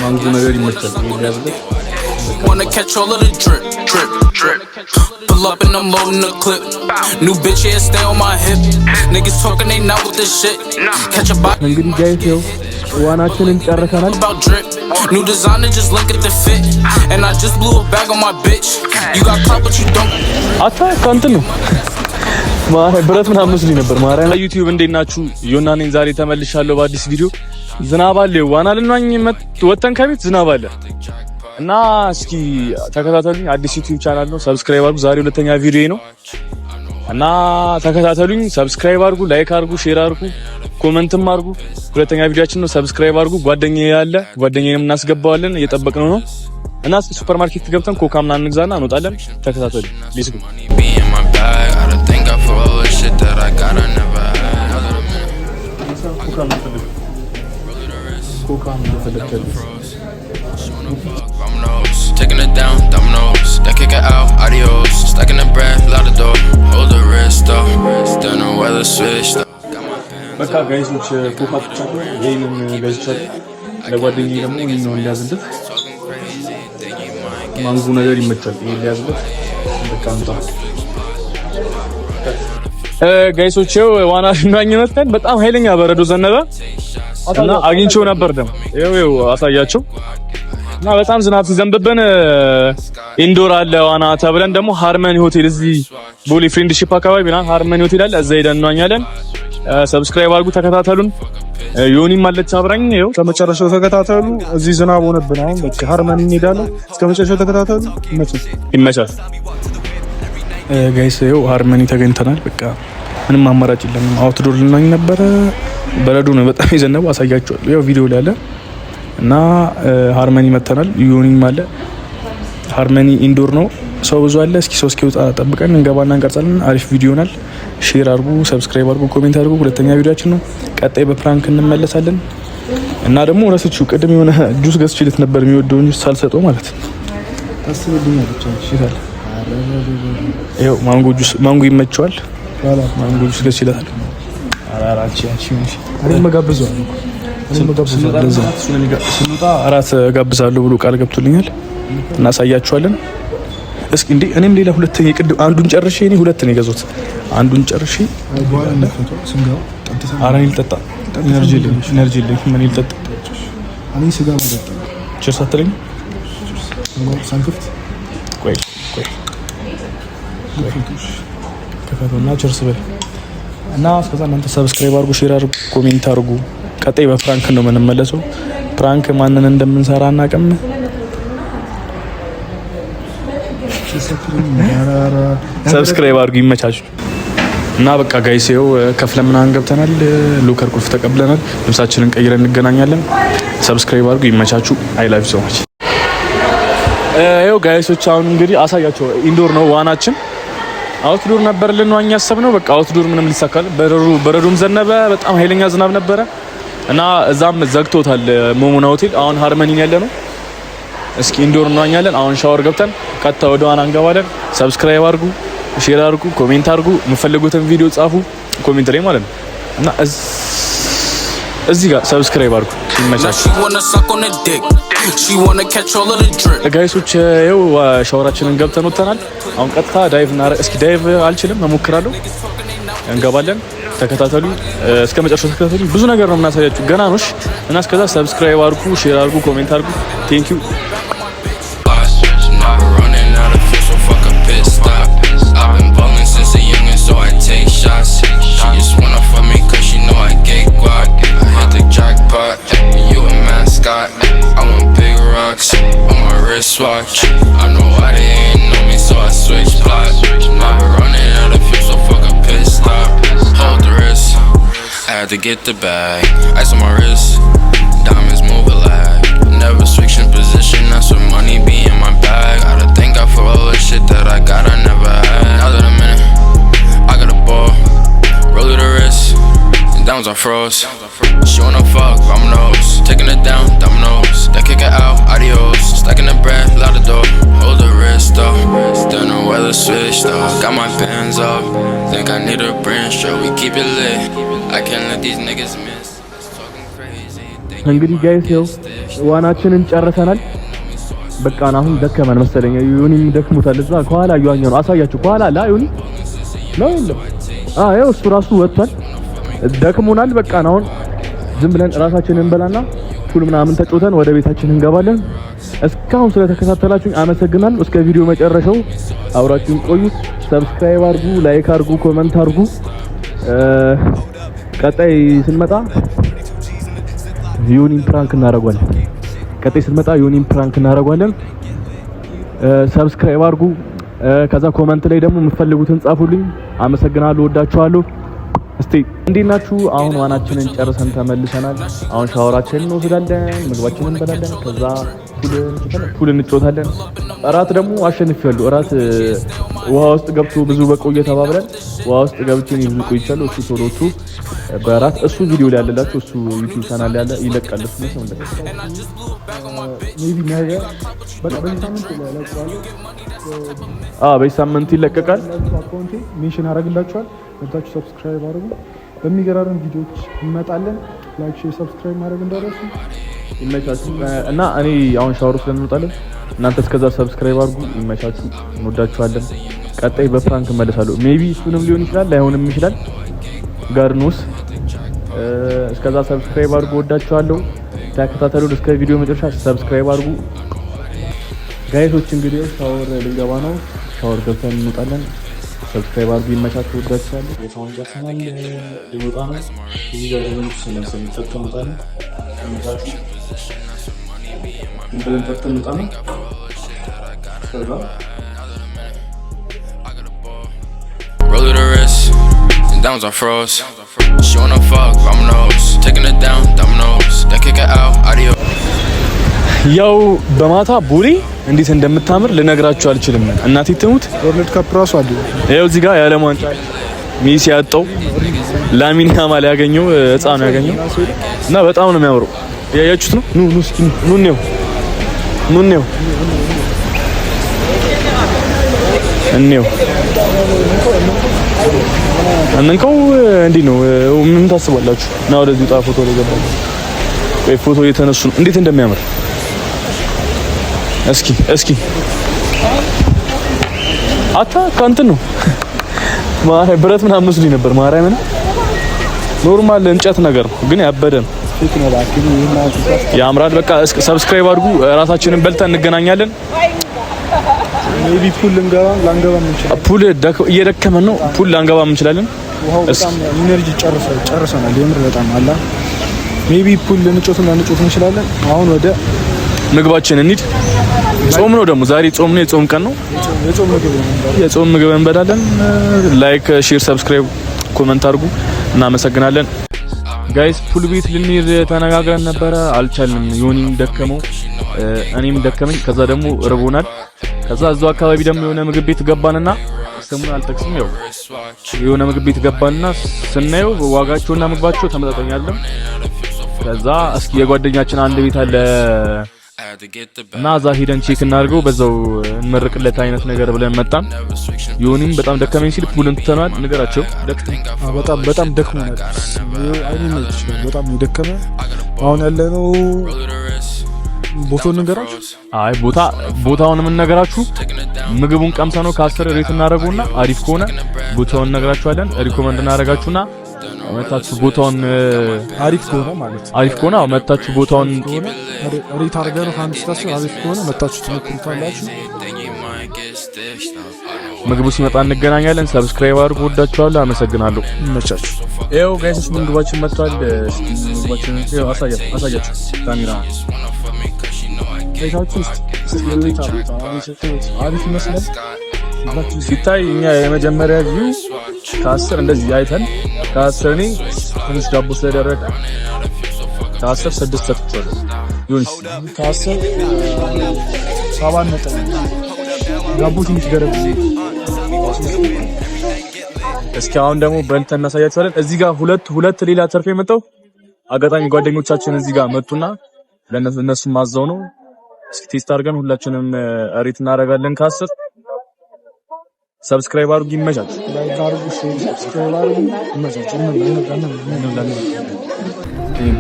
ማንጎ ነገር ይመጣል ይያዝለ Wanna catch all of the drip, drip, drip. Pull up and I'm loading the clip. New bitch here stay on my hip. Niggas talking they not with this shit. Catch a body. እንግዲህ ጋይስ ይኸው ዋናችንን ጨርሰናል። About drip. New designer just look at the fit. And I just blew a bag on my bitch. You got clout but you don't. አታ ካንተ ነው ብረት ምናምን መስሎኝ ነበር። ማርያም ዩቲዩብ እንዴት ናችሁ? ዮና ነኝ። ዛሬ ተመልሻለሁ በአዲስ ቪዲዮ። ዝናብ አለ፣ ዋና ልንዋኝ ወጥተን ከቤት ዝናብ አለ እና እስኪ ተከታተሉኝ። አዲስ ዩቲዩብ ቻናል ነው፣ ሰብስክራይብ አድርጉ። ዛሬ ሁለተኛ ቪዲዮ ነው እና ተከታተሉኝ። ሰብስክራይብ አድርጉ፣ ላይክ አድርጉ፣ ሼር አድርጉ፣ ኮሜንትም አድርጉ። ሁለተኛ ቪዲዮአችን ነው፣ ሰብስክራይብ አድርጉ። ጓደኛዬ ያለ ጓደኛዬንም እናስገባዋለን፣ እየጠበቅነው ነው እና እስኪ ሱፐርማርኬት ገብተን ኮካ ምናምን እንግዛና እንወጣለን። ተከታተሉኝ። ሌትስ ጎ Taking it down, dominoes. They kick it out, adios. Stacking the bread, loud the door. Hold the wrist up. Don't know where the switch up. በቃ ጋይሶች ኮካ ብቻ ነው ይሄንን ገዝቻለሁ። ለጓደኛዬ ደግሞ ይሄን ነው እንዲያዝልት ማንጎ ነገር ይመቻል። ይሄን ሊያዝልት በቃ እንጣ ጋይሶች ዋና ሽናኝ መጣን። በጣም ኃይለኛ በረዶ ዘነበ እና አግኝቼው ነበር ደም ይኸው አሳያቸው እና በጣም ዝናብ ሲዘንብብን ኢንዶር አለ ዋና ተብለን ደግሞ ሃርመኒ ሆቴል እዚህ ቦሌ ፍሬንድሺፕ አካባቢ ና ሃርመኒ ሆቴል አለ፣ እዛ ሄደን እንዋኛለን። ሰብስክራይብ አድርጉ፣ ተከታተሉን። ዮኒም አለች አብራኝ። ይኸው ከመጨረሻው ተከታተሉ። እዚህ ዝናብ ሆነብን። አሁን በቃ ሃርመኒ እንሄዳለን። እስከመጨረሻው ተከታተሉ። ይመቻል ጋይስ። ይኸው ሃርመኒ ተገኝተናል። በቃ ምንም አማራጭ የለም። አውትዶር ልንዋኝ ነበረ። በረዶ ነው በጣም የዘነበው። አሳያችኋለሁ። ያው ቪዲዮ ላይ አለ እና ሃርመኒ መተናል። ዮኒም አለ። ሃርመኒ ኢንዶር ነው፣ ሰው ብዙ አለ። እስኪ ሰው እስኪወጣ ጠብቀን እንገባና እንቀርጻለን። አሪፍ ቪዲዮ ይሆናል። ሼር አድርጉ፣ ሰብስክራይብ አድርጉ፣ ኮሜንት አድርጉ። ሁለተኛ ቪዲዮአችን ነው። ቀጣይ በፕራንክ እንመለሳለን እና ደግሞ ረስቼው ቅድም የሆነ ጁስ ገዝቼለት ነበር፣ የሚወደውን ጁስ ሳልሰጠው ማለት ነው። አስበልኛል ብቻ ይሻላል። ይኸው ማንጎ ጁስ፣ ማንጎ ይመቸዋል። ማንጎ ጁስ ገዝቼለታል። አራራቺ እኔ መጋብዘዋለሁ ስንወጣ አራት ጋብዛለሁ ብሎ ቃል ገብቶልኛል። እናሳያችኋለን። እስኪ እንዴ እኔም ሌላ ሁለተኛ ቅድም አንዱን ጨርሼ እኔ ሁለት ነው የገዛሁት። አንዱን ጨርሼ አራን ልጠጣ ኢነርጂ ልኝ ምን ልጠጣ እኔ ስጋ ማለት ቸርስ አትለኝ ሳንክፍት ቆይ ከፈቶና ቸርስ በል እና እስከዛ እናንተ ሰብስክራይብ አድርጉ፣ ሼር አድርጉ፣ ኮሜንት አድርጉ። ቀጣይ በፕራንክ ነው የምንመለሰው። ፕራንክ ማንን እንደምንሰራ አናውቅም። ሰብስክራይብ አድርጉ። ይመቻችሁ እና በቃ ጋይስ ይኸው ከፍለን ምናምን ገብተናል። ሎከር ቁልፍ ተቀብለናል። ልብሳችንን ቀይረን እንገናኛለን። ሰብስክራይብ አድርጉ። ይመቻችሁ። አይ ላቭ ዩ ሶ ማች። ይኸው ጋይሶች አሁን እንግዲህ አሳያቸው። ኢንዶር ነው ዋናችን። አውትዶር ነበር ልንዋኝ ያሰብነው። በቃ አውትዶር ምንም ሊሳካል። በረዶም ዘነበ፣ በጣም ኃይለኛ ዝናብ ነበረ እና እዛም ዘግቶታል ሞሞና ሆቴል። አሁን ሃርመኒ ያለ ነው። እስኪ ኢንዶር እንዋኛለን። አሁን ሻወር ገብተን ቀጥታ ወደ ዋና እንገባለን። ሰብስክራይብ አድርጉ፣ ሼር አድርጉ፣ ኮሜንት አድርጉ። የምትፈልጉትን ቪዲዮ ጻፉ ኮሜንት ላይ ማለት ነው እና እዚህ ጋር ሰብስክራይብ አድርጉ። ይመቻችሁ ጋይሶች። ይኸው ሻወራችንን ገብተን ወጥተናል። አሁን ቀጥታ ዳይቭ እስኪ ዳይቭ አልችልም፣ እሞክራለሁ። እንገባለን። ተከታተሉ፣ እስከ መጨረሻው ተከታተሉ። ብዙ ነገር ነው የምናሳያችሁ ገና ነው እና እስከዛ ሰብስክራይብ አድርጉ፣ ሼር አድርጉ፣ ኮሜንት አድርጉ። ቴንክ ዩ። Swatch. I know why they ain't know me, so I switch plots. Now we're running out of fuel, so fuck a pit stop. Hold the wrist, I had to get the bag. Ice on my wrist, diamonds move alive. Never switch in position, that's what money be in my bag. Gotta thank God for all the shit that I got, I never had. Now that I'm in it, I got a ball, roll to the wrist, diamonds are froze. She wanna fuck, I'm nose, taking it down, dominoes. They kick it out, adios. Stacking the bread, loud the door. Hold the wrist up. Don't know where the switch though. Got my pants up. Think I need a branch, sure we keep it lit. I can't let these niggas miss. Talking crazy. እንግዲህ ጋይስ ያው ዋናችንን ጨርሰናል። በቃ አሁን ደከመን መሰለኝ። ዩኒም ደክሞታል። እዛ ከኋላ እያዋኘ ነው። አሳያችሁ ከኋላ አለ ዩኒ ነው የለም። ያው እሱ ራሱ ወጥቷል። ደክሞናል። በቃ አሁን ዝም ብለን ራሳችንን እንበላና ፑል ምናምን ተጫውተን ወደ ቤታችን እንገባለን። እስካሁን ስለተከታተላችሁኝ አመሰግናለሁ። እስከ ቪዲዮ መጨረሻው አብራችሁን ቆዩ። ሰብስክራይብ አድርጉ፣ ላይክ አድርጉ፣ ኮሜንት አድርጉ። ቀጣይ ስንመጣ ዩኒን ፕራንክ እናደርጋለን። ሰብስክራይብ አድርጉ። ከዛ ኮሜንት ላይ ደግሞ የምትፈልጉትን ጻፉልኝ። አመሰግናለሁ። ወዳችኋለሁ። እስቲ እንዴት ናችሁ? አሁን ዋናችንን ጨርሰን ተመልሰናል። አሁን ሻወራችንን እንወስዳለን፣ ምግባችንን እንበላለን፣ ከዛ ፑል እንጫወታለን። እራት ደግሞ አሸንፊያለሁ። እራት ውሃ ውስጥ ገብቶ ብዙ በቆየ ተባብለን ውሃ ውስጥ ገብቼ ነው ብዙ ቆይቻለሁ። እሱ ቶሎቹ በእራት እሱ ቪዲዮ ላይ ያለላችሁ እሱ ዩቲዩብ ቻናል ላይ ያለ ይለቃል። እሱ ነው በዚህ ሳምንት ይለቀቃል። አካውንቴ ሜንሽን አደርግላችኋል። ወጣችሁ ሰብስክራይብ አድርጉ። በሚገራረም ቪዲዮዎች እንመጣለን። ላይክ፣ ሼር፣ ሰብስክራይብ ማድረግ እንዳትረሱ። ይመቻችሁ እና እኔ አሁን ሻወር ውስጥ እንወጣለን። እናንተ እስከዛ ሰብስክራይብ አድርጉ። ይመቻችሁ። እንወዳችኋለን። ቀጣይ በፕራንክ እመለሳለሁ። ሜቢ እሱንም ሊሆን ይችላል ላይሆንም ይችላል። ጋርኖስ እስከዛ ሰብስክራይብ አድርጉ። ወዳችኋለሁ። ተከታተሉን እስከ ቪዲዮ መጨረሻ። ሰብስክራይብ አድርጉ ጋይሶች። እንግዲህ ሻወር ልንገባ ነው። ሻወር ገብተን እንወጣለን። ሰብስክራይብ አድርጉ። ይመቻችሁ። ወዳችኋለሁ። የታውን ጃሰናል ሊወጣ ነው። እዚህ ጋር ደግሞ ስለሰም ተቀምጣለን። ይመቻችሁ። እንደምን ተቀምጣለን። Roll to the wrist, and downs are froze. She wanna fuck, dominoes. Taking it down, dominoes. Then kick it out, adios. ያው በማታ ቦሌ እንዴት እንደምታምር ልነግራችሁ አልችልም። እናቴ ትሙት ወርልድ ካፕ ራሱ አለ። ያው እዚህ ጋር የዓለም ዋንጫ ሜሲ ያጣው ላሚን ያማል ያገኘው ህፃኑ ያገኘው እና በጣም ነው የሚያምረው። ያያችሁት ነው። ኑ እስኪ ኑ ነው እንየው እንንከው። እንዴት ነው? ምን ታስባላችሁ? እና ወደዚህ ጣ ፎቶ ላይ ገባሁ። ወይ ፎቶ እየተነሱ ነው። እንዴት እንደሚያምር እስኪ አታ ካንተን ነው ማርያም ብረት ምናምን መስሎኝ ነበር። ማርያምን ኖርማል እንጨት ነገር ነው ግን ያበደ ነው። ያምራል። በቃ ሰብስክራይብ አድርጉ። ራሳችንን በልተን እንገናኛለን። ሜቢ ፑል ላንገባ እንችላለን። ፑል እየደከመን ነው። ፑል ላንገባ እንችላለን። በጣም ኢነርጂ ጨርሰናል። የምር በጣም አላ ሜቢ ፑል ልንጮት እንችላለን። አሁን ወደ ምግባችን እንሂድ። ጾም ነው ደግሞ ዛሬ ጾም ነው። የጾም ቀን ነው። የጾም ምግብ እንበላለን። ላይክ፣ ሼር፣ ሰብስክራይብ፣ ኮሜንት አድርጉ። እናመሰግናለን ጋይስ። ፑል ቤት ልንሄድ ተነጋግረን ነበረ፣ አልቻልንም። ዮኒም ደከመው፣ እኔም ደከመኝ። ከዛ ደግሞ ርቦናል። ከዛ እዛው አካባቢ ደግሞ የሆነ ምግብ ቤት ገባንና ስሙን አልጠቅስም። ያው የሆነ ምግብ ቤት ገባንና ስናየው ዋጋቸውና ምግባቸው ተመጣጣኝ አይደለም። ከዛ እስኪ የጓደኛችን አንድ ቤት አለ እና እዛ ሄደን ቼክ እናድርገው በዛው እንመርቅለት አይነት ነገር ብለን መጣን። ዮኒም በጣም ደከመኝ ሲል ፑልን ትተናል። ንገራቸው። በጣም ደክሞናል። በጣም ደከመ። አሁን ያለነው ቦታውን ነገራችሁ? አይ ቦታውን ምን ነገራችሁ? ምግቡን ቀምሰ ነው ከ10 ሬት እናደርገውና አሪፍ ከሆነ ቦታውን ነገራችኋለን። ሪኮመንድ እናደርጋችሁና መታችሁ ቦታውን አሪፍ ከሆነ ማለት አሪፍ ከሆነ መታችሁ ቦታውን ሬት አድርገን ከአንድ እስከ 10 አሪፍ ከሆነ መታችሁ ትሞክሩታላችሁ። ምግቡ ሲመጣ እንገናኛለን። ሰብስክራይብ አድርጉ። ወዳችኋለሁ። አመሰግናለሁ። ይመቻችሁ። ይኸው ጋይስ ምግባችን መጥቷል። ምግባችን ይኸው አሳያችሁ ካሜራ አሪፍ ይመስላል ሲታይ። እኛ የመጀመሪያ ቪው ከ10 እንደዚህ አይተን ከ10 እኔ ትንሽ ዳቦ ስለደረቀ ከ10 6 ሰጥቻለሁ። ዮኒስ ከ10 7 ነጥብ ዳቦ ትንሽ ደረቅ። እስኪ አሁን ደግሞ በልተን እናሳያችኋለን። እዚህ ጋር ሁለት ሌላ ተርፌ የመጣው አጋጣሚ ጓደኞቻችን እዚህ ጋር መጡና ለነሱ ማዛው ነው። እስኪ ቴስት አድርገን ሁላችንም ሬት እናደርጋለን ከ10። ሰብስክራይብ አድርጉ። ይመቻችሁ።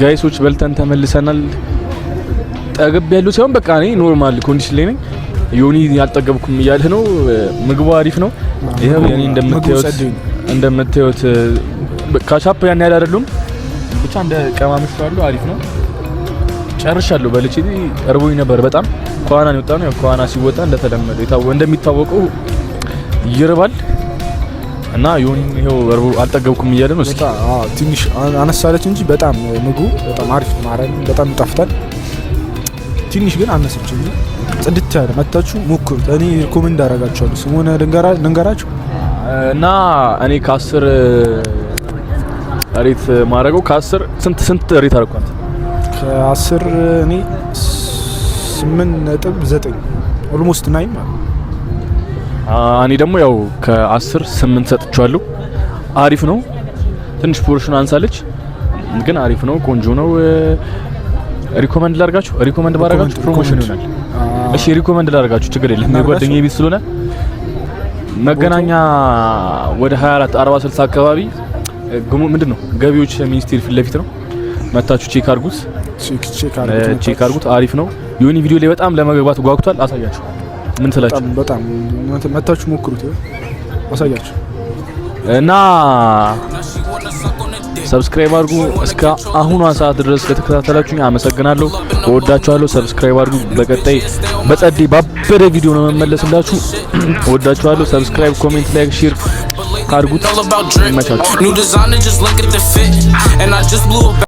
ጋይሶች በልተን ተመልሰናል። ጠገብ ያለው ሳይሆን በቃ እኔ ኖርማል ኮንዲሽን ላይ ነኝ። ዮኒ ያልጠገብኩም እያልህ ነው። ምግቡ አሪፍ ነው። ይሄው የኔ እንደምታዩት ካቻፕ ያን ያህል አይደሉም፣ ብቻ እንደ ቀማምሽ አሉ። አሪፍ ነው። ጨርሻለሁ። በልቼ እርቦኝ ነበር በጣም። ከዋና ነው የወጣነው። ያው ከዋና ሲወጣ እንደሚታወቀው ይርባል እና ዮኒ ይሄው እርቦ አልጠገብኩም እያለ ነው። እስኪ ትንሽ አነሳለች እንጂ በጣም ምግቡ በጣም አሪፍ ማረን፣ በጣም ይጣፍጣል። ትንሽ ግን አነሰች እንጂ ጽድት ያለ መታችሁ ሞክሩት። እኔ ሪኮመንድ አደርጋችኋለሁ። ስሙን ልንገራችሁ እና እኔ ከ10 ሬት ማድረገው ከ10 ስንት ሬት አደረኳት? ከ10 እኔ 8.9 ኦልሞስት 9 ማለት። እኔ ደግሞ ያው ከ10 8 ሰጥቻለሁ። አሪፍ ነው። ትንሽ ፖርሽን አንሳለች ግን አሪፍ ነው። ቆንጆ ነው። ሪኮመንድ ላርጋችሁ። ሪኮመንድ ባረጋችሁ ፕሮሞሽን ይሆናል። እሺ ሪኮመንድ ላርጋችሁ ችግር የለም። የጓደኛዬ ቤት ስለሆነ መገናኛ ወደ 24 40 60 አካባቢ ምንድነው ገቢዎች ሚኒስቴር ፊት ለፊት ነው። መታችሁ ቼክ አድርጉት። አሪፍ ነው። ዮኒ ቪዲዮ ላይ በጣም ለመግባት ጓጉቷል። አሳያችሁ። ምን ትላችሁ? በጣም መታችሁ ሞክሩት። አሳያችሁ እና ሰብስክራይብ አድርጉ። እስከ አሁኗ ሰዓት ድረስ ለተከታተላችሁኝ አመሰግናለሁ። እወዳችኋለሁ። ሰብስክራይብ አድርጉ። በቀጣይ በጸዴ ባበደ ቪዲዮ ነው መመለስላችሁ። እወዳችኋለሁ። ሰብስክራይብ፣ ኮሜንት፣ ላይክ፣ ሼር አድርጉት። ይመቻችሁ።